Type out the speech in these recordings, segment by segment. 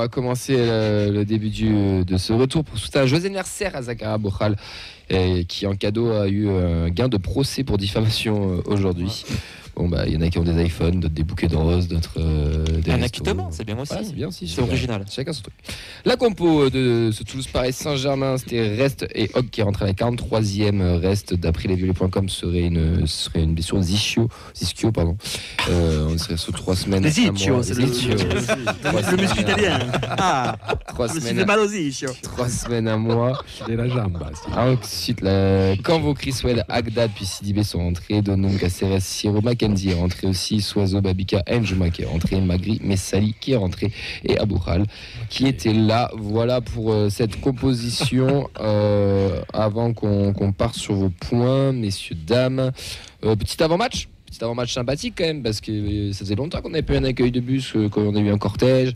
va commencer le début de ce retour pour souhaiter un joyeux anniversaire à Zakaria Bokhal, qui en cadeau a eu un gain de procès pour diffamation aujourd'hui. Bon, bah, il y en a qui ont des iPhones, d'autres des bouquets de roses, d'autres des un restos. acquittement, c'est bien aussi. Ouais, c'est bien aussi. C'est original. Chacun son truc. La compo de ce Toulouse-Paris Saint-Germain, c'était Rest et Hogg qui rentrent à la 43e. Rest, d'après lesviolets.com, serait une blessure d'Ischio, pardon. On serait sous 3 semaines. Les Ischio, c'est le muscle italien. 3 Je me suis semaines. fait mal aux Ischio. 3 semaines, un mois. J'ai la jambe. Ensuite, Kanvo, Criswell, Agdad, puis Sidibé sont rentrés. Donon, Caceres, Siro, Mackenzie est rentré aussi. Soiseau, Babika, Njouma qui est rentré. Magri, Messali qui est rentré. Et Aboukhal qui était là. Voilà pour cette composition. Avant qu'on parte sur vos points, messieurs, dames. Petit avant-match sympathique quand même, parce que ça faisait longtemps qu'on n'avait pas eu un accueil de bus, qu'on a eu un cortège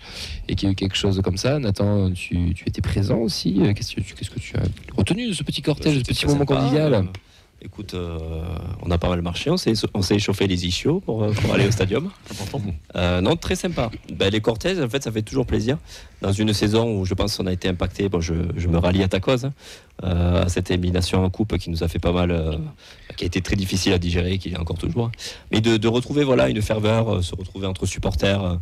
et qu'il y a eu quelque chose comme ça. Nathan, tu étais présent aussi. Qu'est-ce que tu as retenu de ce petit cortège, de ce petit moment convivial? Écoute, on a pas mal marché, on s'est échauffé les ischios pour aller au stadium. Non, très sympa. Les cortèges, en fait, ça fait toujours plaisir. Dans une saison où je pense qu'on a été impacté, je me rallie à ta cause, à cette élimination en coupe qui nous a fait pas mal, qui a été très difficile à digérer, qui est encore toujours. Mais de retrouver une ferveur, se retrouver entre supporters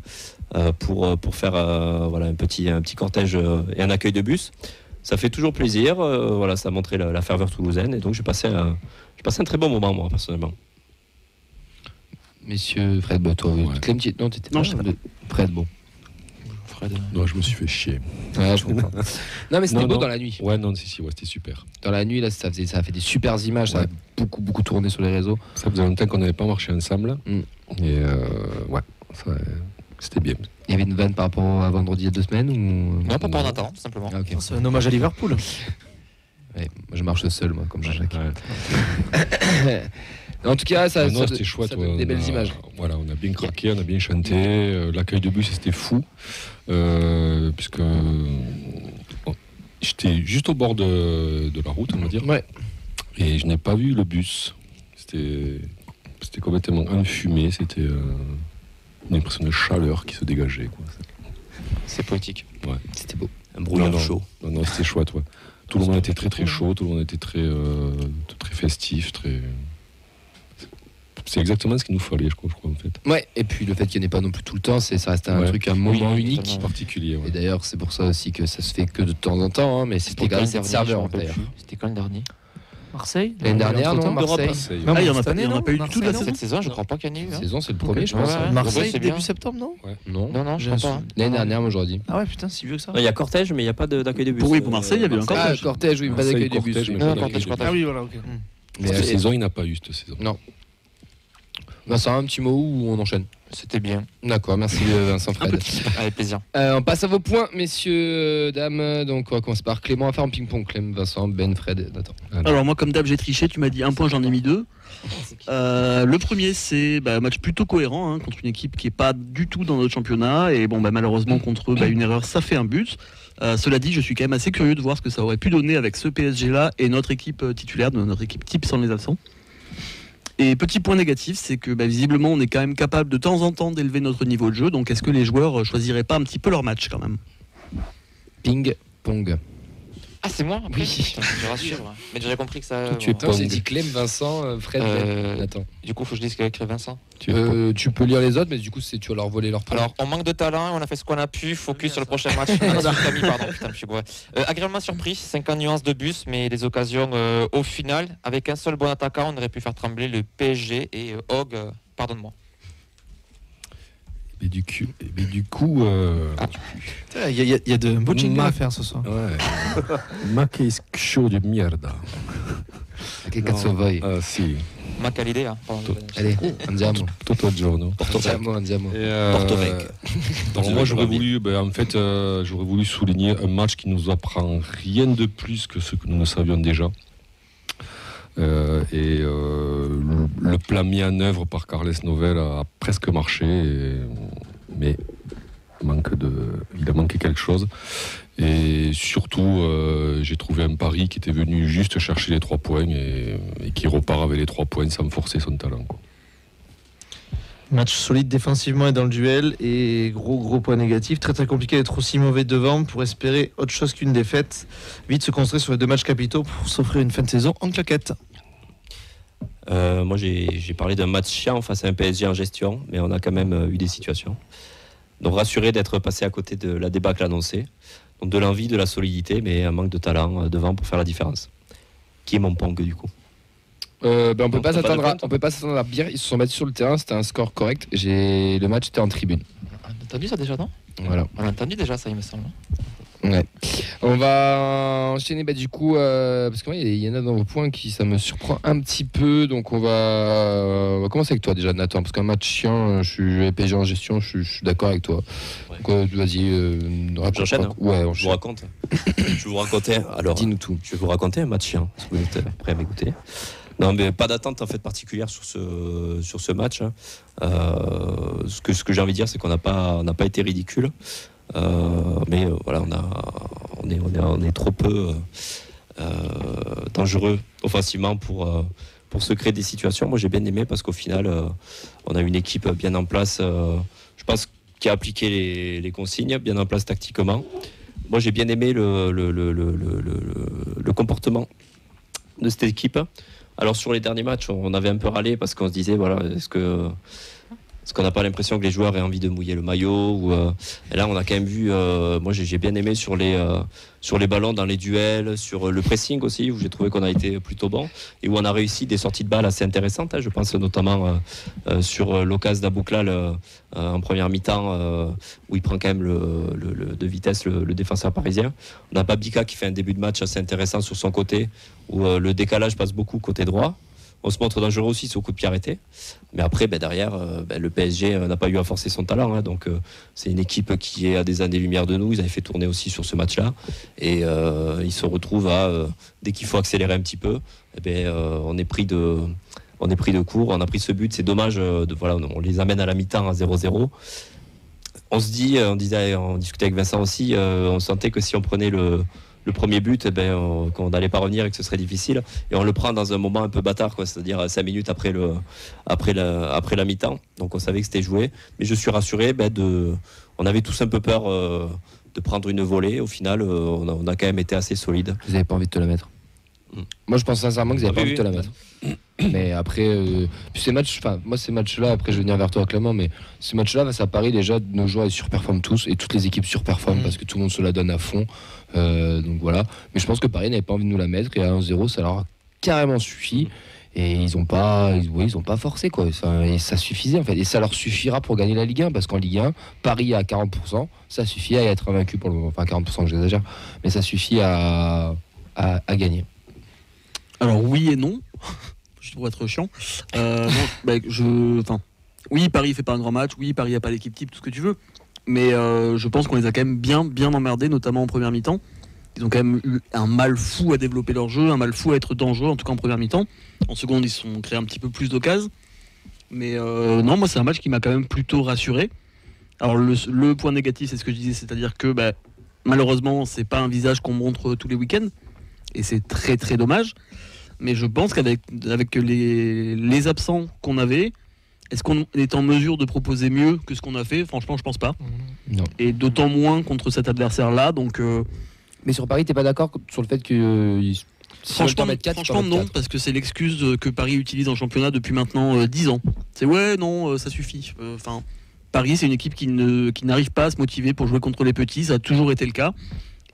pour faire un petit cortège et un accueil de bus. Ça fait toujours plaisir, ça a montré la ferveur toulousaine, et donc j'ai passé un très bon moment, moi, personnellement. Messieurs, Fred, toi, Clem, non, t'étais pas là. Fred, bon. Fred. Non, je me suis fait chier. Ouais, je comprends. Non, mais c'était beau dans la nuit. Ouais, non, c'était super. Dans la nuit, là, ça a fait des super images, ça a beaucoup tourné sur les réseaux. Ça faisait longtemps qu'on n'avait pas marché ensemble, et c'était bien. Il y avait une vanne par rapport à vendredi il y a 2 semaines ou... Non, pas pour Nathan, tout simplement. Ah, okay. C'est un hommage à Liverpool. Ouais, moi je marche seul, moi, comme Jean-Jacques. Ouais. En tout cas, c'était chouette. Ça donne des belles images. Voilà, on a bien craqué, on a bien chanté. L'accueil de bus, c'était fou. Puisque j'étais juste au bord de la route, on va dire. Ouais. Et je n'ai pas vu le bus. C'était complètement enfumé. C'était une impression de chaleur qui se dégageait, quoi. C'est poétique. Ouais. C'était beau. Un brouillard chaud. Non, c'était chouette, ouais. Tout le monde était très très chaud, tout le monde était très festif, c'est exactement ce qu'il nous fallait, je crois en fait. Ouais, et puis le fait qu'il n'y en ait pas non plus tout le temps, ça reste un truc, un moment unique, particulier. Ouais. Et d'ailleurs, c'est pour ça aussi que ça se fait que de temps en temps, mais c'était quand même cette serveur d'ailleurs. C'était quand le dernier? Marseille? L'année dernière, non, Marseille. Non, il n'y en a pas eu du tout de la saison. Cette saison, je crois pas qu'il y en ait eu. Cette saison, c'est le premier, je pense. Marseille, début septembre, non? Non, je crois pas. L'année dernière, moi j'aurais dit. Ah ouais, putain, si vieux que ça. Il y a cortège, mais il n'y a pas d'accueil de bus. Oui, pour Marseille, il y avait un cortège. Ah, cortège, oui, pas d'accueil de bus. Ah oui, voilà, ok. Mais cette saison, il n'a pas eu cette saison. Non. Vincent, un petit mot ou on enchaîne? C'était bien. D'accord, merci Vincent, Fred. Avec plaisir. On passe à vos points, messieurs, dames. Donc on va commencer par Clément, à faire un ping-pong. Clem, Vincent, Ben, Fred, Nathan. Alors moi, comme d'hab, j'ai triché. Tu m'as dit 1 point, j'en ai mis 2. Le premier, c'est un match plutôt cohérent, contre une équipe qui n'est pas du tout dans notre championnat. Et malheureusement, contre eux, une erreur, ça fait un but. Cela dit, je suis quand même assez curieux de voir ce que ça aurait pu donner avec ce PSG-là et notre équipe titulaire, notre équipe type sans les absents. Et petit point négatif, c'est que visiblement on est quand même capable de temps en temps d'élever notre niveau de jeu. Donc est-ce que les joueurs choisiraient pas un petit peu leur match quand même? Ping-pong. Ah, c'est moi après? Oui. Putain, je rassure. Mais j'avais compris que ça. Tu es j'ai dit Clem, Vincent, Fred, Nathan. Du coup, faut que je dise qu'avec Vincent. Tu peux lire les autres, mais du coup, tu vas leur voler leur point. Alors, on manque de talent, on a fait ce qu'on a pu. Focus sur le prochain match. Je suis bourré. Agréablement surpris, 50 nuances de bus, mais des occasions au final. Avec un seul bon attaquant, on aurait pu faire trembler le PSG et Hogg, pardonne-moi. Et du coup, il y a de beaux jingles à faire ce soir. Ouais. Ma che show de mierda. Che cazzo vuoi? Ah si. Ma quelle idée, hein. Allez, andiamo. Tutto il giorno. Andiamo. Porto Vecchio. Donc moi j'aurais voulu, j'aurais voulu souligner un match qui nous apprend rien de plus que ce que nous ne savions déjà. Le plan mis en œuvre par Carles Novel a presque marché, mais il a manqué quelque chose. Et surtout, j'ai trouvé un pari qui était venu juste chercher les 3 points et qui repart avec les 3 points sans forcer son talent, quoi. Match solide défensivement et dans le duel, et gros point négatif. Très très compliqué d'être aussi mauvais devant pour espérer autre chose qu'une défaite. Vite se concentrer sur les 2 matchs capitaux pour s'offrir une fin de saison en claquette. Moi j'ai parlé d'un match chiant face à un PSG en gestion, mais on a quand même eu des situations. Donc rassuré d'être passé à côté de la débâcle annoncée. Donc de l'envie, de la solidité, mais un manque de talent devant pour faire la différence. Qui est mon Pong du coup? On peut pas s'attendre à pire. Ils se sont battus sur le terrain, c'était un score correct. Le match était en tribune. On a entendu ça déjà, non? Voilà. On a entendu déjà ça, il me semble. Ouais. On va enchaîner du coup parce que moi il y en a dans vos points qui ça me surprend un petit peu, donc on va commencer avec toi déjà Nathan, parce qu'un match chiant, je suis PSG en gestion, je suis d'accord avec toi. Ouais. Donc vas-y, j'enchaîne. Ouais, Je vous raconte. Je vais vous raconter. Alors, dis-nous tout. je vais vous raconter un match chiant. Si vous êtes prêts à m'écouter. Non, mais pas d'attente en fait particulière sur ce match. Ce que j'ai envie de dire, c'est qu'on n'a pas été ridicule. Mais voilà, on est trop peu dangereux offensivement pour se créer des situations. Moi j'ai bien aimé parce qu'au final on a une équipe bien en place, je pense, qui a appliqué les consignes, bien en place tactiquement. Moi j'ai bien aimé le comportement de cette équipe. Alors sur les derniers matchs on avait un peu râlé parce qu'on se disait voilà, est-ce qu'on n'a pas l'impression que les joueurs aient envie de mouiller le maillot et là on a quand même vu, moi j'ai bien aimé sur les ballons dans les duels, sur le pressing aussi où j'ai trouvé qu'on a été plutôt bon et où on a réussi des sorties de balles assez intéressantes, je pense notamment sur l'occasion d'Abouklal en première mi-temps où il prend quand même de vitesse le défenseur parisien. On a Babika qui fait un début de match assez intéressant sur son côté où le décalage passe beaucoup côté droit. On se montre dangereux aussi sur coup de pied arrêté. Mais après, derrière, le PSG n'a pas eu à forcer son talent. Donc, c'est une équipe qui est à des années-lumière de nous. Ils avaient fait tourner aussi sur ce match-là. Et ils se retrouvent dès qu'il faut accélérer un petit peu, on est pris de court. On a pris ce but. C'est dommage. On les amène à la mi-temps à 0-0. On se dit, on discutait avec Vincent aussi, on sentait que si on prenait le premier but, qu'on n'allait pas revenir et que ce serait difficile. Et on le prend dans un moment un peu bâtard, c'est-à-dire 5 minutes après la mi-temps. Donc on savait que c'était joué. Mais je suis rassuré, on avait tous un peu peur de prendre une volée. Au final, on a quand même été assez solide. Vous n'avez pas envie de te la mettre? Moi je pense sincèrement que vous n'avez pas envie de te la mettre. Mais après, ces matchs-là, après je vais venir vers toi Clément, mais ces matchs-là, face à Paris, déjà nos joueurs ils surperforment tous et toutes les équipes surperforment parce que tout le monde se la donne à fond. Donc voilà. Mais je pense que Paris n'avait pas envie de nous la mettre et à 1-0, ça leur a carrément suffi. Et ils ont pas forcé quoi. Et ça suffisait en fait. Et ça leur suffira pour gagner la Ligue 1 parce qu'en Ligue 1, Paris à 40%, ça suffit à être vaincu pour le moment. Enfin 40%, j'exagère, mais ça suffit à gagner. Alors oui et non. Je trouve être chiant. Oui, Paris fait pas un grand match. Oui, Paris a pas l'équipe type, tout ce que tu veux. Mais je pense qu'on les a quand même bien emmerdés, notamment en première mi-temps. Ils ont quand même eu un mal fou à développer leur jeu, un mal fou à être dangereux, en tout cas en première mi-temps. En seconde, ils se sont créés un petit peu plus d'occasions. Mais non, moi c'est un match qui m'a quand même plutôt rassuré. Alors le point négatif, c'est ce que je disais, c'est-à-dire que malheureusement, c'est pas un visage qu'on montre tous les week-ends. Et c'est très très dommage. Mais je pense qu'avec les absents qu'on avait, est-ce qu'on est en mesure de proposer mieux que ce qu'on a fait? Franchement, je pense pas. Non. Et d'autant moins contre cet adversaire-là. Donc, mais sur Paris, t'es pas d'accord sur le fait que franchement, non, parce que c'est l'excuse que Paris utilise en championnat depuis maintenant 10 ans. C'est ça suffit. Paris, c'est une équipe qui n'arrive pas à se motiver pour jouer contre les petits. Ça a toujours été le cas.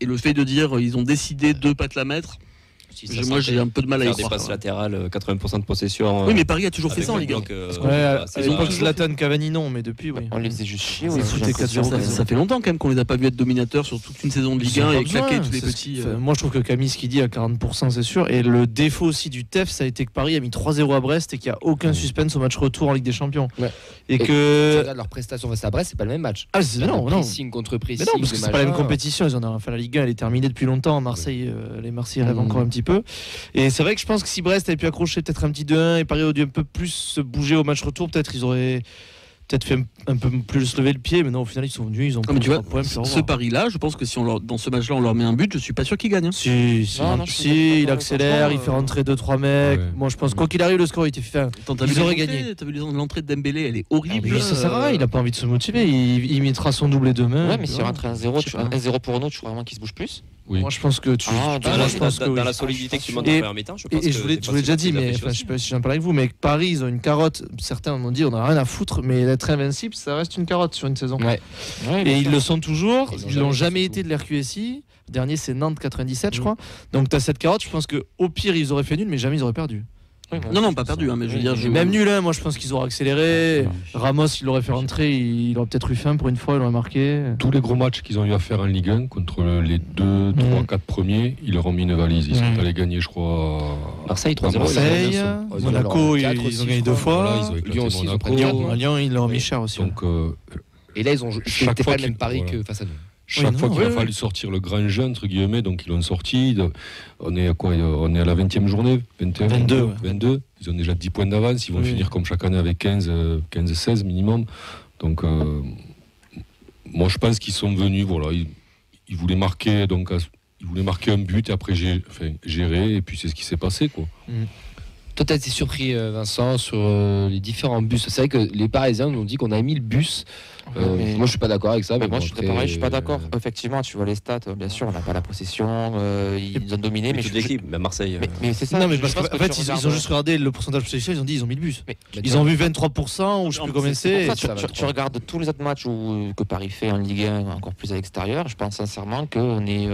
Et le fait de dire ils ont décidé de pas te la mettre. Moi j'ai un peu de mal à y croire. Des passes latérales, 80% de possession. Oui, mais Paris a toujours fait ça en Ligue 1. À l'époque Zlatan, Cavani, non, mais depuis, oui. On les faisait juste chier. Ça fait longtemps quand même qu'on les a pas vus être dominateurs sur toute une saison de Ligue 1 et claquer tous les petits. Moi je trouve que Camille, ce qu'il dit à 40%, c'est sûr. Et le défaut aussi du TEF, ça a été que Paris a mis 3-0 à Brest et qu'il n'y a aucun suspense au match retour en Ligue des Champions. Ouais. Et que. Tu regardes leur prestation face à Brest, c'est pas le même match. Ah, c'est non. Pressing contre pressing. Mais non, parce que c'est pas la même compétition. La Ligue 1, elle est terminée depuis longtemps. Marseille, les Marseillais rêvent encore un petit peu. Et c'est vrai que je pense que si Brest avait pu accrocher peut-être un petit 2-1 et Paris aurait dû un peu plus se bouger au match retour, peut-être ils auraient peut-être fait un peu plus lever le pied, mais non, au final, ils sont venus, ils ont mais tu vois, problème. ce pari-là, je pense que si dans ce match-là, on leur met un but, je suis pas sûr qu'ils gagnent. Hein. Si, il accélère, il fait rentrer 2-3 mecs. Ouais. Moi, je pense, quoi qu'il arrive, le score, il était fait. Ils auraient gagné. T'as vu l'entrée de Dembélé, elle est horrible. Ça sert à rien, il a pas envie de se motiver. Il mettra son doublé demain. Ouais, mais s'il rentre 1-0 pour nous, tu crois vraiment qu'il se bouge plus? Oui. Moi, je pense que Dans la solidité que tu montres en première mi-temps, je pense que je vous l'ai déjà dit, mais je sais pas si j'en parle avec vous, mais Paris, ils ont une carotte. Certains m'ont dit, on n'a rien à foutre, mais d'être invincible, ça reste une carotte sur une saison. Ouais. Et ils le sont toujours. Ils Ils l'ont jamais été de l'RQSI. Le dernier, c'est Nantes 97, je crois. Donc, tu as cette carotte. Je pense qu'au pire, ils auraient fait nul, mais jamais ils auraient perdu. Non, pas perdu, hein, mais je veux dire. Même nul, hein, moi je pense qu'ils auraient accéléré. Ramos, il l'aurait fait rentrer, il aurait peut-être eu faim pour une fois, il aurait marqué. Tous les gros matchs qu'ils ont eu à faire en Ligue 1 contre les 2, 3, 4 premiers, ils leur ont mis une valise. Ils sont allés gagner, je crois. Marseille 3-0. Marseille, Monaco, ils ont gagné 2 fois. Lyon aussi, Lyon, ils leur ont mis cher aussi. Donc, Et là, c'était pas le même pari voilà. que face à nous. Chaque fois qu'il a fallu sortir le grand jeu, entre guillemets, donc ils l'ont sorti. On est à quoi? On est à la 20e journée 21, 22. Ils ont déjà 10 points d'avance. Ils vont finir comme chaque année avec 15-16 minimum. Donc, moi, je pense qu'ils sont venus. Voilà, ils voulaient marquer. Donc, ils voulaient marquer un but et après gérer. Et puis, c'est ce qui s'est passé, quoi. Toi, t'as été surpris, Vincent, sur les différents bus. C'est vrai que les Parisiens nous ont dit qu'on a mis le bus. Moi, je suis pas d'accord avec ça. Mais moi, bon, je suis après, pareil, je suis pas d'accord. Effectivement, tu vois les stats, bien sûr, on n'a pas la possession, ils nous ont dominé. Mais toute l'équipe, même Marseille. Mais c'est ça. Non, mais parce qu'en fait, ils ont juste regardé le pourcentage de possession, ils ont dit ils ont mis le bus. Ils ont vu 23% ou je sais plus combien c'est. Tu regardes tous les autres matchs que Paris fait en Ligue 1, encore plus à l'extérieur. Je pense sincèrement qu'on est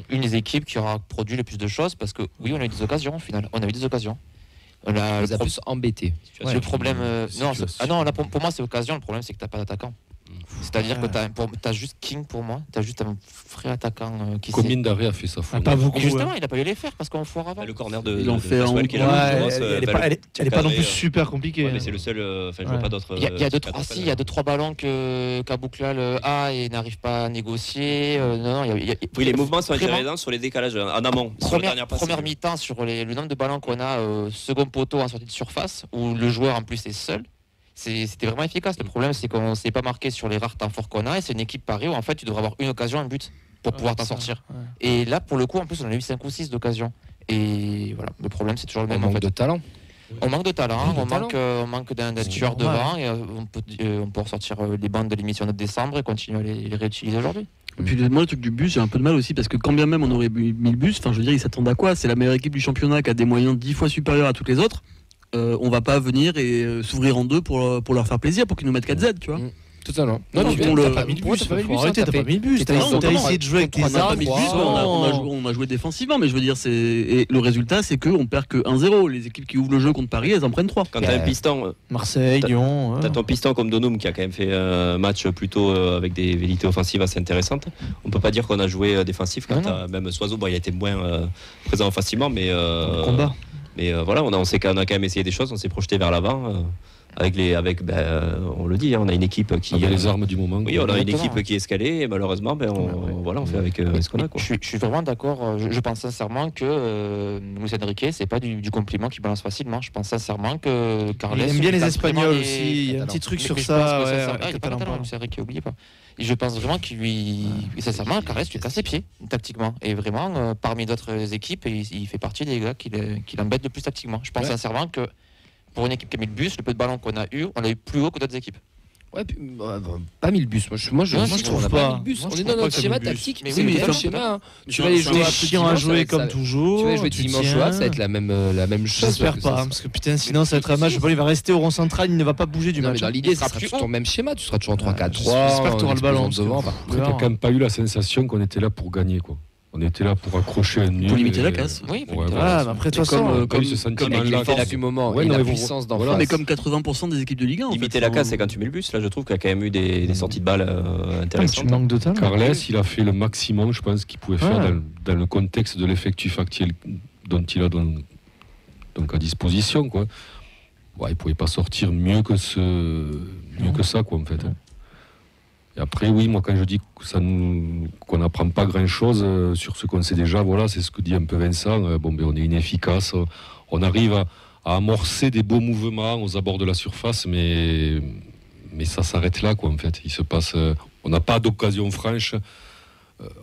une des équipes qui aura produit le plus de choses parce que oui, on a eu des occasions au final. On a eu des occasions. On les a plus embêtés. Le problème, non, là, pour moi, c'est l'occasion. Le problème, c'est que tu n'as pas d'attaquant. C'est-à-dire que tu as juste King pour moi, tu as juste un vrai attaquant qui Combien d'arrêts a fait ça? Pas beaucoup. Justement, il n'a pas eu les faire parce qu'on foire avant. Le corner de. Ils ont fait en. Elle est pas non plus super compliquée. Ouais, mais c'est le seul. Enfin, je vois pas d'autres. Il y a 2-3 ballons qu'Abouklal a et n'arrive pas à négocier. Oui, les mouvements sont intéressants sur les décalages en amont. Première mi-temps sur le nombre de ballons qu'on a second poteau en sortie de surface où le joueur en plus est seul. C'était vraiment efficace. Le problème, c'est qu'on ne s'est pas marqué sur les rares temps forts qu'on a. Et c'est une équipe Paris où en fait, tu devrais avoir une occasion, un but pour pouvoir t'en sortir. Ouais. Et là, pour le coup, en plus, on a eu 5 ou 6 d'occasions. Et voilà, le problème, c'est toujours le même. On manque de talent. On manque de talent, on manque d'un tueur devant. Et on peut ressortir les bandes de l'émission de décembre et continuer à les réutiliser aujourd'hui. Et puis moi, le truc du bus, j'ai un peu de mal aussi parce que quand bien même on aurait mis le bus, enfin, je veux dire, ils s'attendent à quoi? C'est la meilleure équipe du championnat qui a des moyens 10 fois supérieurs à toutes les autres. On va pas venir et s'ouvrir en deux pour leur faire plaisir, pour qu'ils nous mettent 4Z, tu vois. Totalement. Non, t'as pas mis le bus, t'as pas mis le bus. T'as essayé de jouer avec tes armes. On a joué défensivement, mais je veux dire, et le résultat, c'est qu'on perd que 1-0. Les équipes qui ouvrent le jeu contre Paris, elles en prennent 3. Quand t'as un piston. Marseille, Lyon. T'as ton piston comme Donum qui a quand même fait un match plutôt avec des vérités offensives assez intéressantes. On peut pas dire qu'on a joué défensif quand même Soiseau, il a été moins présent offensivement, mais. Combat. Mais voilà, on sait qu'on a quand même essayé des choses, on s'est projeté vers l'avant. On le dit, on a une équipe qui a les armes du moment. Oui, on a une équipe qui est escalée et malheureusement, on fait avec ce qu'on a. Quoi. Je suis vraiment d'accord. Je pense sincèrement que Luis Enrique, c'est pas du compliment qui balance facilement. Je pense sincèrement que Carles. Il aime bien les Espagnols aussi. Il y a un petit truc sur ça. Il est pas catalan, Luis Enrique, n'oubliez pas. Et je pense vraiment qu'il sincèrement, Carles, tu casses ses pieds tactiquement. Et vraiment, parmi d'autres équipes, il fait partie des gars qui l'embêtent le plus tactiquement. Je pense sincèrement que. Pour une équipe qui a mis le bus, le peu de ballons qu'on a eu, on l'a eu plus haut que d'autres équipes. Ouais, pas mis le bus. Moi, je trouve pas. On est dans notre schéma tactique. Mais c'est oui, le schéma. Tu vas les jouer chiant à jouer comme toujours. Tu vas jouer dimanche soir, ça va être la même chose. J'espère pas, parce que putain, sinon ça va être un match. Il va rester au rond central, il ne va pas bouger du match. Dans l'idée, ça sera toujours ton même schéma. Tu seras toujours en 3-4-3. J'espère que tu auras le ballon devant. Après, t'as quand même pas eu la sensation qu'on était là pour gagner, quoi. On était là pour accrocher un nul. Pour limiter la casse. Oui, mais après, de toute façon, comme ce sentiment-là du moment et la puissance d'en face. Mais comme 80% des équipes de Ligue 1. Limiter la casse, c'est quand tu mets le bus. Là, je trouve qu'il y a quand même eu des sorties de balles intéressantes. Tu manques de talent. Carles, il a fait le maximum, je pense, qu'il pouvait faire dans le contexte de l'effectif actuel dont il a donc à disposition, quoi. Ouais, il pouvait pas sortir mieux que ça, quoi, en fait. Et après, oui, moi, quand je dis qu'on n'apprend pas grand-chose sur ce qu'on sait déjà, voilà, c'est ce que dit un peu Vincent. On est inefficace. On arrive à amorcer des beaux mouvements aux abords de la surface, mais mais ça s'arrête là, quoi, en fait. Il se passe, on n'a pas d'occasion franche.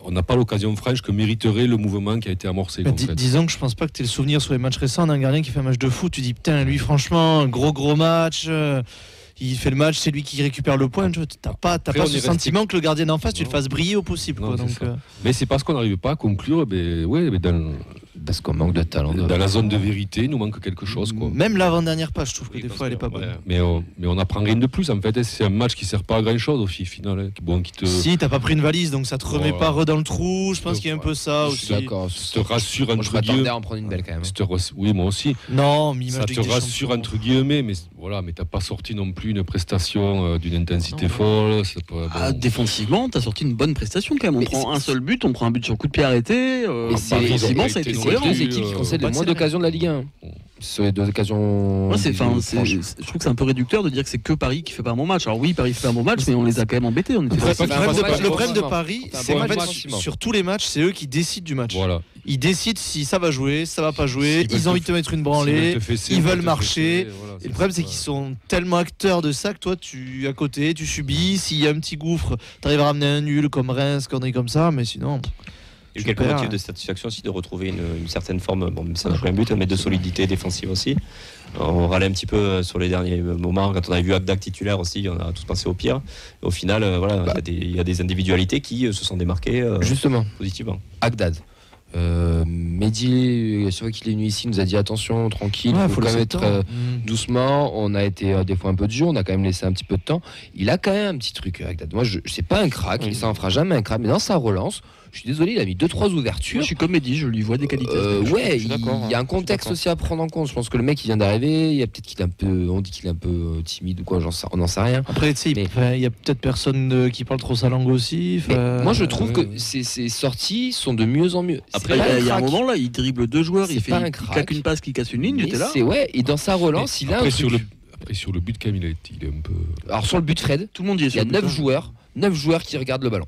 On n'a pas l'occasion franche que mériterait le mouvement qui a été amorcé. Disons que je pense pas que tu aies le souvenir sur les matchs récents d'un gardien qui fait un match de foot. Tu dis putain, lui franchement, gros match. Il fait le match, c'est lui qui récupère le point. T'as pas ce sentiment que le gardien d'en face, tu le fasses briller au possible. Non, quoi, donc, mais c'est parce qu'on n'arrive pas à conclure. Parce qu'on manque de talent. Dans la zone de vérité, il nous manque quelque chose. Quoi. Même l'avant-dernière page, je trouve que des fois, elle est pas bonne. Mais on n'apprend rien de plus, en fait. C'est un match qui ne sert pas à grand-chose, au final. Si, t'as pas pris une valise, donc ça te remet pas dans le trou. Je pense qu'il y a un peu ça aussi. D'accord. Ça te rassure, entre guillemets. Je m'attendais à en prendre une belle, quand même. Oui, moi aussi. Non, mais ça te rassure, entre guillemets, mais t'as pas sorti non plus une prestation d'une intensité folle. Défensivement, t'as sorti une bonne prestation, quand même. On prend un seul but, on prend un but sur le coup de pied arrêté. Défensivement, ça a été les deux équipes qui concèdent le moins d'occasions de la Ligue 1. Sur les deux occasions. Je trouve que c'est un peu réducteur de dire que c'est que Paris qui fait pas un bon match. Alors oui, Paris fait un bon match, mais on les a quand même embêtés. Le problème de Paris, c'est qu'en fait, sur tous les matchs, c'est eux qui décident du match. Voilà. Ils décident si ça va jouer, si ça va pas jouer. Ils ont envie de te mettre une branlée. Ils veulent marcher. Et le problème, c'est qu'ils sont tellement acteurs de ça que toi, à côté, tu subis. S'il y a un petit gouffre, t'arrives à ramener un nul comme Reims, conneries comme ça, mais sinon. Il y a eu quelques motifs de satisfaction aussi de retrouver une certaine forme, ça n'a pas un but, mais de solidité défensive aussi. On râlait un petit peu sur les derniers moments, quand on avait vu Agdag titulaire aussi, on a tous pensé au pire. Et au final, il y a des individualités qui se sont démarquées justement positivement. Agdag. Mehdi, c'est vrai qu'il est venu ici, nous a dit attention, tranquille, faut quand même être doucement. On a été des fois un peu dur, on a quand même laissé un petit peu de temps. Il a quand même un petit truc, Agdag. Moi, c'est pas un crack, il s'en fera jamais un crack, mais dans sa relance, je suis désolé, il a mis 2-3 ouvertures. Moi, je suis comme Mehdi, je lui vois des qualités. Il y a un contexte aussi à prendre en compte. Je pense que le mec, il vient d'arriver, il y a peut-être qu'il est un peu, on dit qu'il est un peu timide ou quoi, on n'en sait rien. Après, tu sais, il y a peut-être personne qui parle trop sa langue aussi. Moi, je trouve que ces sorties sont de mieux en mieux. Après, il y a un moment là, il dribble 2 joueurs, il claque une passe qui casse une ligne, j'étais là. Et dans sa relance, il a un truc. Après, sur le but, quand même, il est un peu. Alors, sur le but, Fred, tout le monde y est. Il y a 9 joueurs qui regardent le ballon.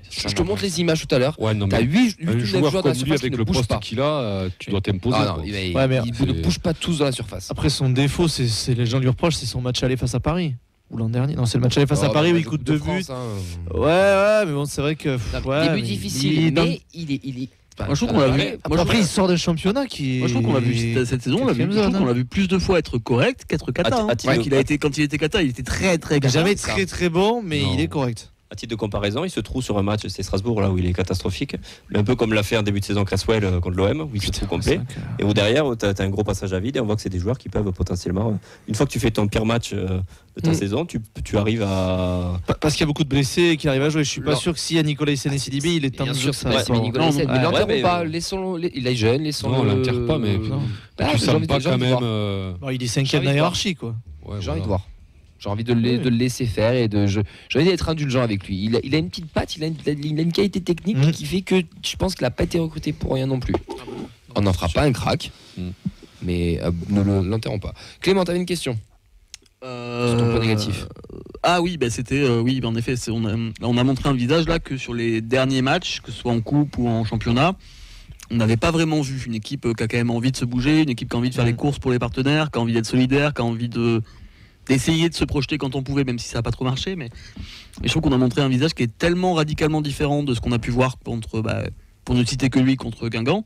Je te montre les images tout à l'heure. T'as 8 joueurs dans la surface avec le poste qu'il a, tu dois t'imposer. Il ne bouge pas tous dans la surface. Après, son défaut, c'est les gens lui reprochent, c'est son match aller face à Paris. Ou l'an dernier. Non, c'est le match aller face à Paris où il coûte 2 buts. Ouais, mais bon, c'est vrai que. Début difficile, mais il est. Moi, je trouve qu'on l'a vu. Après, il sort d'un championnat qui. Moi, je trouve qu'on l'a vu cette saison. On l'a vu plus de fois être correct qu'être cata. Quand il était cata, il était très cata. Jamais très bon, mais il est correct. À titre de comparaison, il se trouve sur un match, c'est Strasbourg, là où il est catastrophique, mais un peu comme l'a fait en début de saison Cresswell contre l'OM, où il se trouve complet, et où derrière, tu as un gros passage à vide, et on voit que c'est des joueurs qui peuvent potentiellement, une fois que tu fais ton pire match de ta saison, tu arrives à... Parce qu'il y a beaucoup de blessés et qui arrivent à jouer, je suis pas sûr que si y a Nicolas Séné-Sidibé, il est temps de jouer ça. Mais Nicolas Séné, mais l'enterrons pas, il est jeune, laissons-le... Non, on l'enterre pas, mais tu sens pas quand même... Il est 5e de la hiérarchie, quoi. J'ai envie de voir. J'ai envie de le laisser faire et j'ai envie d'être indulgent avec lui. Il a une petite patte, il a une qualité technique qui fait que je pense qu'il n'a pas été recruté pour rien non plus. On n'en fera pas un crack, mais ne l'enterrons pas. Clément, tu avais une question sur ton point négatif. Ah oui, c'était en effet, on a montré un visage là que sur les derniers matchs, que ce soit en coupe ou en championnat, on n'avait pas vraiment vu une équipe qui a quand même envie de se bouger, une équipe qui a envie de faire les courses pour les partenaires, qui a envie d'être solidaire, qui a envie d'essayer de se projeter quand on pouvait, même si ça n'a pas trop marché. Mais je trouve qu'on a montré un visage qui est tellement radicalement différent de ce qu'on a pu voir contre, pour ne citer que lui, contre Guingamp,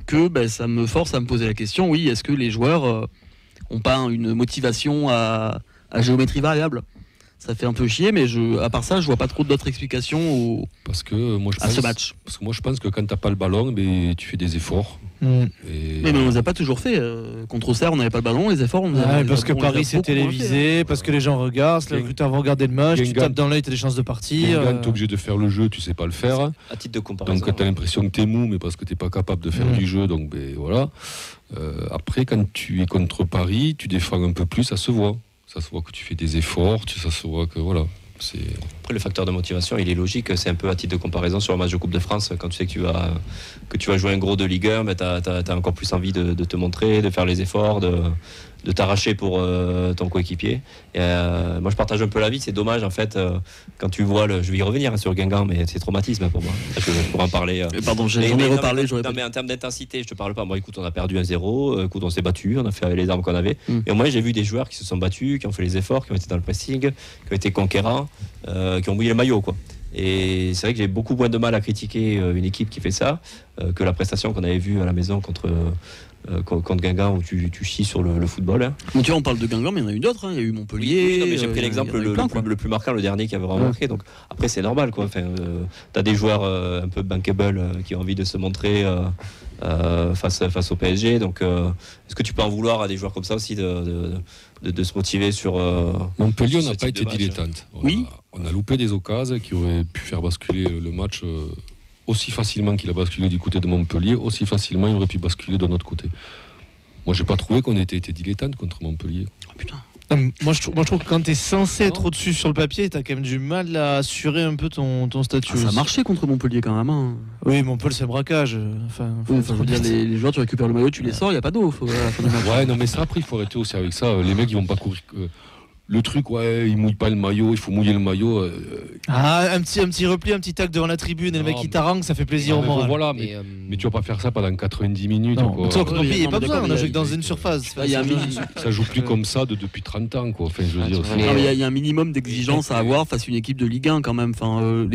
que ça me force à me poser la question, oui, est-ce que les joueurs n'ont pas une motivation à géométrie variable ? Ça fait un peu chier, mais à part ça, je vois pas trop d'autres explications à ce match. Parce que moi, je pense que quand t'as pas le ballon, tu fais des efforts. Mais on les a pas toujours fait. Contre Auxerre, on n'avait pas le ballon, les efforts. Parce que Paris c'est télévisé, parce que les gens regardent, les recruteurs vont regarder le match, tu tapes dans l'œil, t'as des chances de partir. T'es obligé de faire le jeu, tu sais pas le faire. À titre de comparaison. Donc t'as l'impression que t'es mou, mais parce que t'es pas capable de faire du jeu, donc voilà. Après, quand tu es contre Paris, tu défends un peu plus, ça se voit. Ça se voit que tu fais des efforts, ça se voit que voilà. Après, le facteur de motivation, il est logique. C'est un peu à titre de comparaison sur un match de Coupe de France. Quand tu sais que tu vas jouer un gros de Ligue 1, tu as encore plus envie de te montrer, de faire les efforts, de de t'arracher pour ton coéquipier. Et, moi, je partage un peu l'avis. C'est dommage, en fait, quand tu vois je vais y revenir sur Guingamp, mais c'est traumatisme pour moi. Je pourrais en parler. Pardon, j'en ai reparlé. Mais en termes d'intensité, je te parle pas. Moi, écoute, on a perdu 1-0. Écoute, on s'est battu. On a fait avec les armes qu'on avait. Et moi, j'ai vu des joueurs qui se sont battus, qui ont fait les efforts, qui ont été dans le pressing, qui ont été conquérants, qui ont mouillé le maillot, quoi. Et c'est vrai que j'ai beaucoup moins de mal à critiquer une équipe qui fait ça que la prestation qu'on avait vue à la maison contre Guingamp où tu chies sur le football. Hein. Mais tu vois, on parle de Guingamp, mais il y en a eu d'autres. Il y a eu Montpellier. Oui, mais j'ai pris l'exemple le plus marquant, le dernier qui avait vraiment marqué. Donc après, c'est normal, quoi. Enfin, t'as des joueurs un peu bankable qui ont envie de se montrer face au PSG. Donc, est-ce que tu peux en vouloir à des joueurs comme ça aussi de se motiver sur Montpellier, on n'a pas été dilettante. Oui. On a loupé des occasions qui auraient pu faire basculer le match aussi facilement qu'il a basculé du côté de Montpellier, aussi facilement il aurait pu basculer de notre côté. Moi, j'ai pas trouvé qu'on était dilettante contre Montpellier. Oh, putain. Moi je trouve que quand t'es censé être au-dessus sur le papier, t'as quand même du mal à assurer un peu ton statut. Ça a marché contre Montpellier quand même. Hein. Oui, Montpellier c'est un braquage. Je veux dire, les joueurs, tu récupères le maillot, tu les sors, il n'y a pas d'eau. Ouais, non, mais ça, après, il faut arrêter aussi avec ça. Les mecs, ils vont pas courir. Le truc, ouais, ils mouillent pas le maillot, il faut mouiller le maillot. Un petit repli, un petit tac devant la tribune et le mec qui t'arrange, ça fait plaisir au moral. Voilà, mais tu vas pas faire ça pendant 90 minutes. Il n'y a pas besoin, on a joué dans une surface. Ça joue plus comme ça depuis 30 ans, quoi. Enfin, je veux dire. Il y a un minimum d'exigence à avoir face à une équipe de Ligue 1 quand même. Enfin,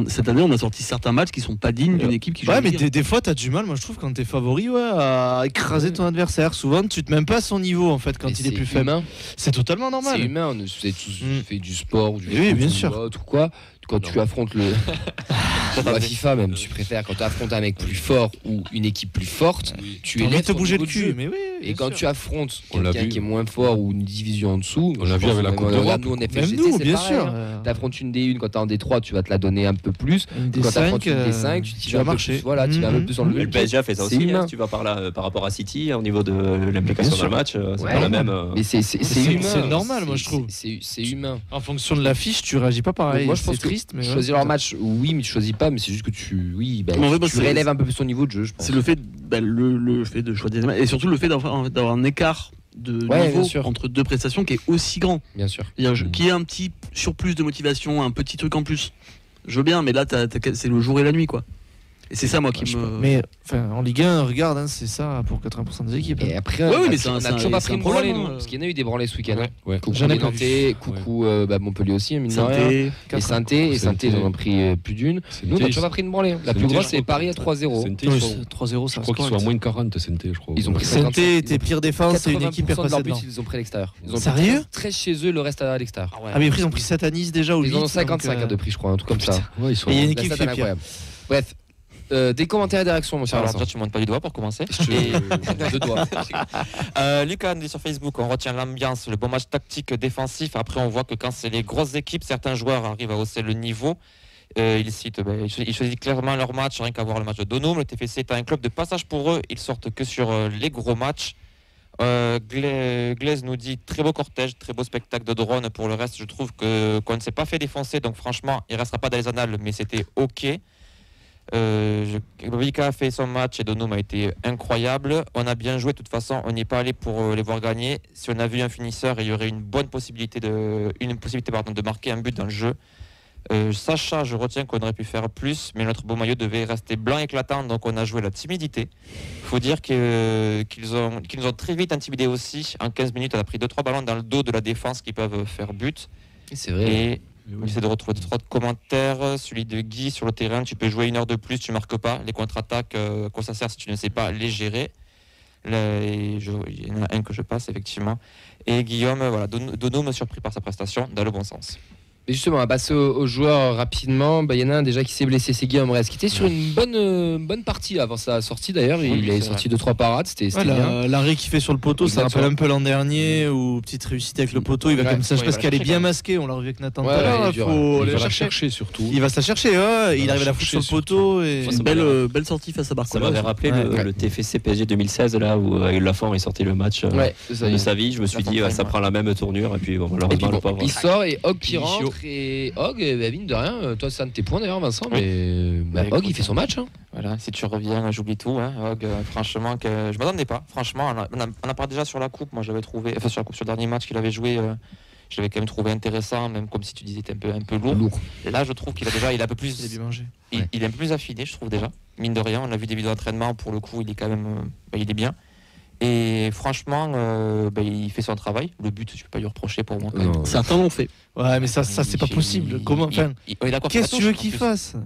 cette année, on a sorti certains matchs qui sont pas dignes d'une équipe qui joue. Ouais, mais des fois, t'as du mal, moi je trouve, quand t'es favori, à écraser ton adversaire. Souvent, tu te mets même pas à son niveau en fait quand il est plus faible. C'est totalement normal. C'est humain. On a tous fait du sport ou du foot, bien sûr. Ou quoi. Quand tu affrontes la FIFA même, tu préfères quand tu affrontes un mec plus fort ou une équipe plus forte, tu élèves te bouger le cul. Mais oui, et quand tu affrontes quelqu'un qui est moins fort ou une division en dessous, on l'a vu avec la Coupe d'Europe. Nous on est FGT, bien sûr. T'affrontes une D1 quand t'es en D3, tu vas te la donner un peu plus. Quand t'affrontes une D5, tu vas marcher. Voilà, tu vas un peu plus en le PSG a fait ça aussi. Tu vas par rapport à City au niveau de l'implication dans le match, c'est pas la même. Mais c'est humain. C'est normal, moi je trouve. C'est humain. En fonction de l'affiche, tu réagis pas pareil. Moi je pense triste, mais choisir leur match, oui, mais tu choisis pas, mais c'est juste que tu relèves un peu plus ton niveau de jeu, je pense. C'est le fait, le fait de choisir et surtout le fait d'avoir un écart de niveau entre deux prestations qui est aussi grand. Bien sûr. Qui est un petit surplus de motivation, un petit truc en plus. Je veux bien, mais là, c'est le jour et la nuit, quoi. Et c'est ça, moi, qui me. Mais en Ligue 1, regarde, hein, c'est ça pour 80% des équipes. Et après, on a toujours pas pris une branlée, nous. Parce qu'il y en a eu des branlées ce week-end. Coucou les Nantais, coucou Montpellier aussi, mine de rien. Et Saint-Étienne, ils en ont pris plus d'une. Nous, on n'a toujours pas pris une branlée. La plus grosse, c'est Paris à 3-0. 3-0, ça. Je crois qu'ils sont à moins de 40, Saint-Étienne, je crois. Ils ont pris Saint-Étienne était pire défense, c'est une équipe précédente. Ils ont pris à l'extérieur. Sérieux 13 chez eux, le reste à l'extérieur. Ah, mais ils ont pris 7 à Nice déjà ou 8. Ils ont 55 de prix, je crois, un truc comme ça. Et il y a une équipe qui est pire. Bref. Des commentaires et des réactions, monsieur. Alors, déjà, tu montes pas du doigt pour commencer. Deux doigts. Lucas nous dit sur Facebook, on retient l'ambiance, le bon match tactique défensif. Après, on voit que quand c'est les grosses équipes, certains joueurs arrivent à hausser le niveau. Ils choisissent clairement leur match, rien qu'à voir le match de Donum. Le TFC est un club de passage pour eux. Ils sortent que sur les gros matchs. Glaise nous dit très beau cortège, très beau spectacle de drone. Pour le reste, je trouve qu'on ne s'est pas fait défoncer. Donc, franchement, il ne restera pas dans les annales, mais c'était OK. Vika a fait son match et Donum a été incroyable. On a bien joué, de toute façon on n'y est pas allé pour les voir gagner. Si on a vu un finisseur, il y aurait une possibilité de marquer un but dans le jeu. Sacha, je retiens qu'on aurait pu faire plus, mais notre beau maillot devait rester blanc éclatant, donc on a joué la timidité. Il faut dire qu'ils nous ont très vite intimidés aussi. En 15 minutes, on a pris 2-3 ballons dans le dos de la défense qui peuvent faire but. C'est vrai. Et j'essaie de retrouver 3 commentaires. Celui de Guy, sur le terrain, tu peux jouer 1 heure de plus, tu marques pas. Les contre-attaques, quoi ça sert si tu ne sais pas les gérer. Il y en a un que je passe, effectivement. Et Guillaume, voilà, Donum surpris par sa prestation, dans le bon sens. Mais justement, on va passer aux joueurs rapidement. Il y en a un déjà qui s'est blessé, c'est Guillaume Reyes, qui était sur une bonne partie avant sa sortie d'ailleurs. Il est sorti 2-3 parades, c'était bien. L'arrêt qu'il fait sur le poteau, ça rappelle un peu l'an dernier, ou petite réussite avec le poteau. Il va comme ça, parce qu'elle est bien masquée, on l'a revu avec Nathan tout à l'heure. Il va la chercher surtout. Il va se la chercher, il arrive à la foutre sur le poteau. C'est une belle sortie face à Barcelone. Ça m'avait rappelé le TFC PSG 2016, là où avec Lafont est sorti le match de sa vie. Je me suis dit, ça prend la même tournure, et puis malheureusement, le pauvre. Il sort et Hogg qui rentre. montrer Hog, mine de rien, toi c'est un de tes points d'ailleurs Vincent, mais Hog il fait son match. Voilà, si tu reviens, j'oublie tout. Hog, franchement, que je m'attendais pas. Franchement, on a parlé déjà sur la coupe. Moi, j'avais trouvé, sur la coupe, sur le dernier match qu'il avait joué, je l'avais quand même trouvé intéressant, même comme si tu disais, était un peu lourd. Et là, je trouve qu'il a déjà, il est un peu plus, il est un peu plus affiné, je trouve déjà. Mine de rien, on a vu des vidéos d'entraînement. Pour le coup, il est quand même, il est bien. Et franchement, il fait son travail. Le but, je peux pas lui reprocher pour moi. Certains l'ont fait. Ouais, mais ça c'est pas possible. Comment qu'est-ce que tu veux qu'il fasse?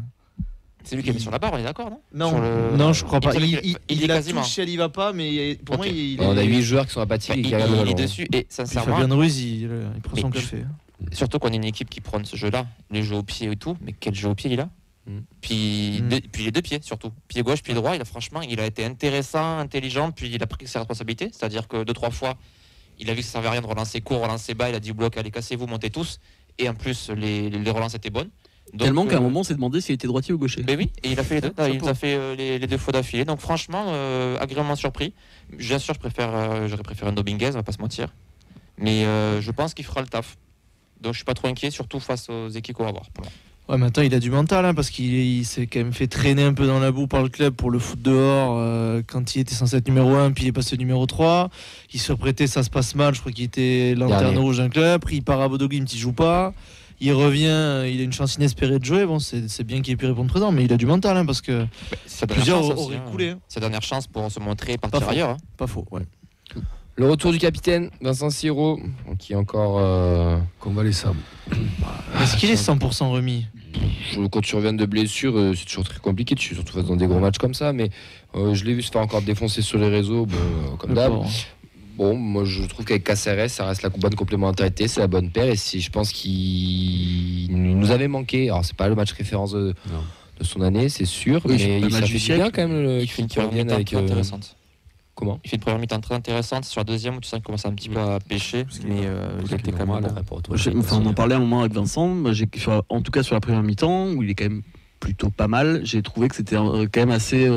C'est lui qui est mis sur la barre, on est d'accord, non? Non, je crois pas. Il a quasiment. touché, elle y va pas, mais pour moi, on a 8 joueurs qui sont apathiques et qui regardent il est dessus. Et sincèrement, Fabien Ruiz, il prend son café. Surtout qu'on est une équipe qui prône ce jeu-là, les jeux au pied et tout. Mais quel jeu au pied il a? Puis les deux pieds surtout, pied gauche, pied droit. Franchement, il a été intéressant, intelligent. Puis il a pris ses responsabilités, c'est-à-dire que 2-3 fois, il a vu que ça servait à rien de relancer court, relancer bas. Il a dit au bloc, allez cassez-vous, montez tous. Et en plus, les relances étaient bonnes. Donc, tellement qu'à un moment, on s'est demandé s'il était droitier ou gaucher. Mais oui, et il a fait les deux. Il a fait les 2 fois d'affilée. Donc franchement, agréablement surpris. Bien sûr, j'aurais préféré un Dominguez, on va pas se mentir. Mais je pense qu'il fera le taf. Donc je suis pas trop inquiet, surtout face aux équipes qu'on va voir. Ouais, mais attends, il a du mental parce qu'il s'est quand même fait traîner un peu dans la boue par le club pour le foot dehors quand il était censé être numéro 1, puis il est passé numéro 3. Il se prêtait, ça se passe mal. Je crois qu'il était lanterne rouge d'un club. Après, il part à Bodo Glimt, il joue pas. Il revient, il a une chance inespérée de jouer. Bon, c'est bien qu'il ait pu répondre présent, mais il a du mental parce que plusieurs auraient coulé. Sa dernière chance pour se montrer et partir ailleurs. Pas faux, ouais. Le retour du capitaine Vincent Siro, qui est encore convalescent. Est-ce qu'il est 100% remis? Quand tu reviens de blessure, c'est toujours très compliqué, surtout dans des gros matchs comme ça, mais je l'ai vu se faire encore défoncer sur les réseaux, comme d'hab. Bon, moi je trouve qu'avec Caceres, ça reste la bonne complémentarité, c'est la bonne paire, et je pense qu'il nous avait manqué. Alors c'est pas le match référence de son année, c'est sûr, mais il fait bien quand même qu'il revienne avec. Intéressante. Comment? Il fait une première mi-temps très intéressante. Sur la deuxième, où tu sens qu'il commence un petit peu à pêcher, mais il était quand même on en parlait un moment avec Vincent. En tout cas sur la première mi-temps, où il est quand même plutôt pas mal, j'ai trouvé que c'était quand même assez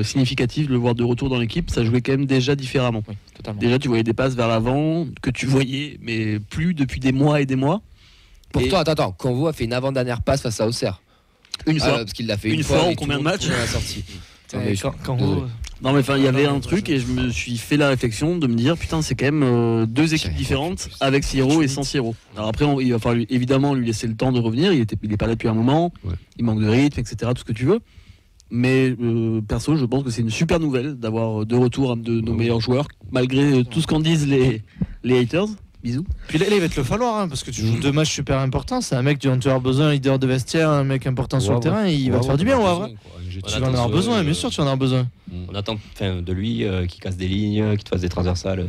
significatif de le voir de retour dans l'équipe. Ça jouait quand même déjà différemment. Oui, totalement. Déjà, tu voyais des passes vers l'avant que tu voyais, mais plus depuis des mois et des mois. Pourtant, attends, Convo a fait une avant-dernière passe face à Auxerre. Une fois. Parce qu'il l'a fait une fois en combien de matchs? Non mais enfin il y avait un truc et je me suis fait la réflexion de me dire putain c'est quand même 2 équipes différentes avec Siro et sans Siro. Alors après il va falloir évidemment lui laisser le temps de revenir, il est pas là depuis un moment, il manque de rythme etc, tout ce que tu veux. Mais perso je pense que c'est une super nouvelle d'avoir de retour un de nos meilleurs joueurs malgré tout ce qu'en disent les haters. Bisous. Puis là, il va te le falloir parce que tu joues 2 matchs super importants. C'est un mec dont tu vas avoir besoin, un leader de vestiaire, un mec important sur le terrain. Il va te faire du bien, Wavre. Tu vas en avoir besoin, bien sûr, tu en as besoin. On attend de lui qu'il casse des lignes, qu'il te fasse des transversales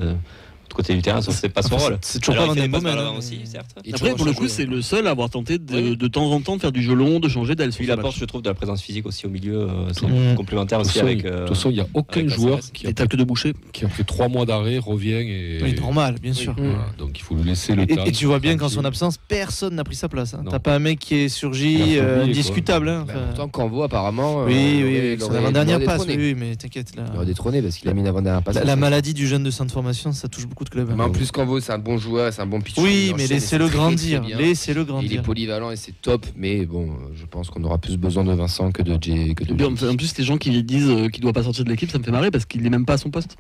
de côté du terrain, c'est pas son rôle. C'est toujours pas dans des moments aussi, certes. Après, pour le coup, c'est le seul à avoir tenté de temps en temps de faire du jeu long, de changer d'aile. Il apporte, je trouve, de la présence physique aussi au milieu, c'est complémentaire aussi avec. De toute façon, il n'y a aucun joueur qui après 3 mois d'arrêt revient et. Oui, normal, bien sûr. Voilà, donc il faut lui laisser le temps. Et tu vois bien qu'en son absence, personne n'a pris sa place. T'as pas un mec qui est surgi, indiscutable. Pourtant, Convo, apparemment. Oui, c'est l'avant-dernière passe. Oui, mais t'inquiète. Il aurait détrôné parce qu'il a mis une avant-dernière passe. La maladie du jeune de centre de formation, ça touche beaucoup de clubs. Mais en plus, Convo, c'est un bon joueur, c'est un bon pitcher. Oui, mais laissez-le grandir. Il est polyvalent et c'est top, mais bon, je pense qu'on aura plus besoin de Vincent que de Jay. En plus, les gens qui disent qu'il doit pas sortir de l'équipe, ça me fait marrer parce qu'il n'est même pas à son poste.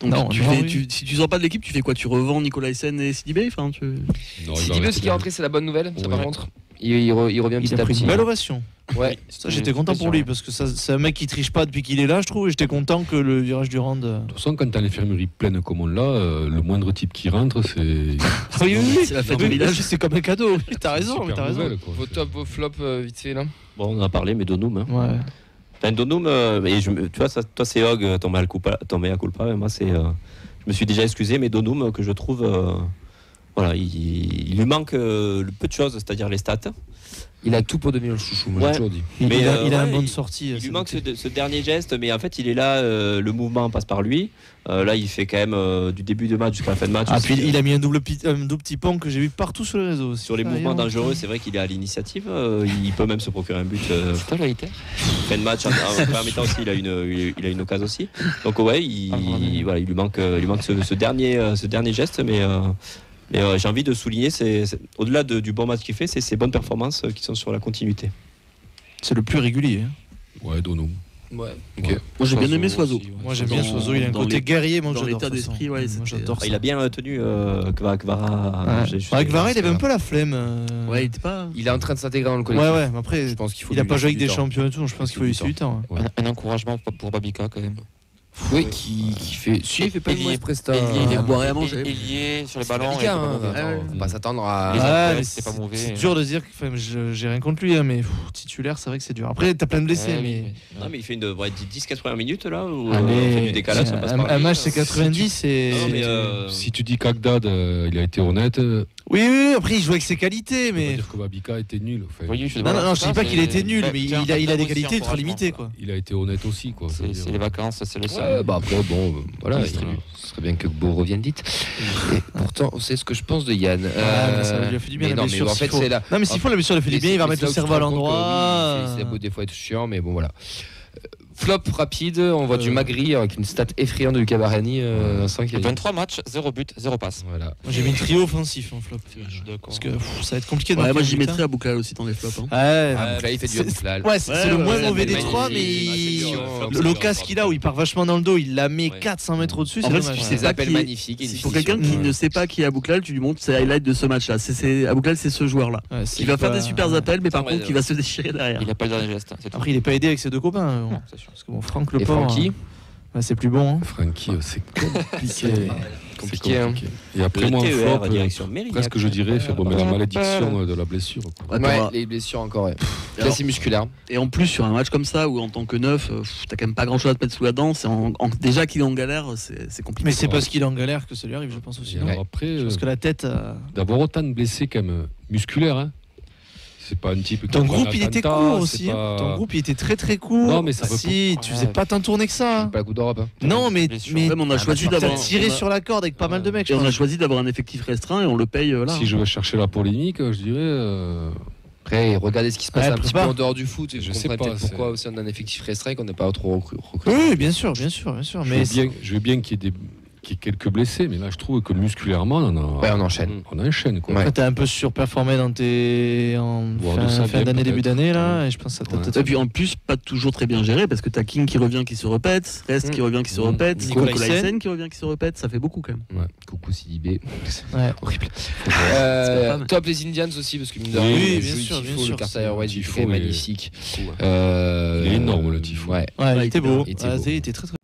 Donc non, si tu sors pas de l'équipe, tu fais quoi? Tu revends Nicolas Essen et Sidibé? Sidibé, ce qui est rentré, c'est la bonne nouvelle. Ça, par contre, il revient petit à petit. Une belle ovation. Ouais, ça j'étais content pour lui parce que c'est un mec qui triche pas depuis qu'il est là, je trouve, et j'étais content que le virage du Rand. De toute façon, quand t'as l'infirmerie pleine comme on l'a, le moindre type qui rentre, c'est. Oui, c'est la fête du village, c'est comme un cadeau. T'as raison, t'as raison. Vos top, vos flops, vite fait là. Bon, on en a parlé, mais Donum. Ouais. Enfin, Donum, tu vois, toi c'est Hog, ton mea culpa, mais moi c'est. Je me suis déjà excusé, mais Donum, que je trouve. Voilà, il lui manque peu de choses, c'est-à-dire les stats. Il a tout pour devenir le chouchou, moi j'ai toujours dit. Mais il a une bonne sortie. Il lui manque ce dernier geste, mais en fait il est là, le mouvement passe par lui. Là il fait quand même du début de match jusqu'à la fin de match. Puis il a mis un double petit pont que j'ai vu partout sur le réseau. Sur les mouvements dangereux, c'est vrai qu'il est à l'initiative. Il peut même se procurer un but. C'est la fin de match, en première mi-temps aussi, il a une occasion aussi. Donc ouais, il lui manque ce dernier geste, mais Mais j'ai envie de souligner, au-delà du bon match qu'il fait, c'est ses bonnes performances qui sont sur la continuité. C'est le plus régulier. Ouais, Donum. Ouais. Moi j'ai bien aimé Soiseau. Moi j'aime bien Soiseau, il a un côté guerrier, moi dans j'adore. l'état d'esprit, ouais, j'adore ça. Il a bien tenu Kvara. Kvara, il avait un peu la flemme. Ouais, il était pas. Il est en train de s'intégrer dans le collectif. Ouais, mais après, je pense qu'il faut. Il a pas joué avec du des temps. champions et tout, je pense qu'il faut lui laisser du temps. Un encouragement pour Babika quand même. Oui, qui fait. Si, il fait pas une mauvaise presta. Il est à boire et à manger. Ailier sur les ballons. On va s'attendre à. C'est pas mauvais. C'est dur de dire que j'ai rien contre lui, mais titulaire, c'est vrai que c'est dur. Après, t'as plein de blessés, mais. Non, mais il fait une 10-15 premières minutes là où Ah, on fait du décalage. Ça passe par un lui. match, c'est 90 et. Si tu dis qu'Agdad, il a été honnête. Oui, après il joue avec ses qualités, mais. dire que Babika était nul. Non, je dis pas qu'il a été nul, mais il a des qualités ultra limitées, quoi. Il a été honnête aussi, quoi. C'est les vacances, c'est le seul. Après, bon, voilà, ce serait bien que Gbo revienne vite. Et pourtant, c'est ce que je pense de Yann. Ça lui a fait du bien. Mais non, mais en fait, c'est là. Non, mais s'il faut, la blessure lui fait du bien, il va remettre le cerveau à l'endroit. C'est beau des fois être chiant, mais bon, voilà. Flop rapide, on voit du Magri avec une stat effrayante de Lucas Barani. 23 matchs, 0 but, 0 passe. Voilà. Moi, j'ai mis le trio offensif en flop. Parce que ça va être compliqué de Ouais, moi j'y mettrais Aboukhlal aussi dans les flops. Ouais, là, il fait du Aboukhlal. Ouais, c'est le moins mauvais des trois, mais l'occasion qu'il a où il part vachement dans le dos, il la met 400 mètres au-dessus. En fait, tu sais des appels magnifiques. Pour quelqu'un qui ne sait pas qui est Aboukhlal, tu lui montres ses highlights de ce match-là. Aboukhlal, c'est ce joueur-là. Il va faire des super appels, mais par contre, il va se déchirer derrière. Il n'a pas le dernier geste. Après, il est pas aidé avec ses deux copains. Parce que bon, Franck Le Francky, c'est plus bon. Francky, c'est compliqué. Hein. Et après, moi, flop, direction Mérignac. presque je dirais, faire la malédiction de la blessure. Ouais, les blessures encore. Là, c'est musculaire. Et en plus, sur un match comme ça, où en tant que neuf, t'as quand même pas grand chose à te mettre sous la dent. Déjà qu'il est en galère, c'est compliqué. Mais c'est parce qu'il est en galère que ça lui arrive, je pense aussi. Après, parce que la tête. D'avoir autant de blessés, quand même, musculaires, hein. C'est pas un type qui ton groupe il était court aussi. Ton groupe il était très très court. Non mais ça si tu faisais pas tant tourner que ça. Pas le coup d'Europe. Non mais on a choisi d'avoir tiré sur la corde avec pas mal de mecs. Et on a choisi d'avoir un effectif restreint et on le paye là. Si je veux chercher la polémique, je dirais. Après, regardez ce qui se passe un petit peu en dehors du foot. Je sais pas pourquoi aussi on a un effectif restreint qu'on n'est pas trop recruté. Oui, bien sûr. Mais je veux bien qu'il y ait quelques blessés, mais là je trouve que musculairement on enchaîne. On enchaîne quoi. Ouais. T'as un peu surperformé dans tes fin d'année, début d'année là, et je pense que ça t'a Et puis en plus pas toujours très bien géré parce que t'as King qui revient qui se répète, Rest qui revient qui se répète, Nicolas Hyssen qui revient qui se répète, ça fait beaucoup quand même. Ouais. Coucou Sidibé. Ouais. Horrible. Top les Indians aussi parce que mine de rien, oui, bien sûr. Le Carter White il est magnifique. Il est énorme le tifo. Ouais, il était beau. Il était très très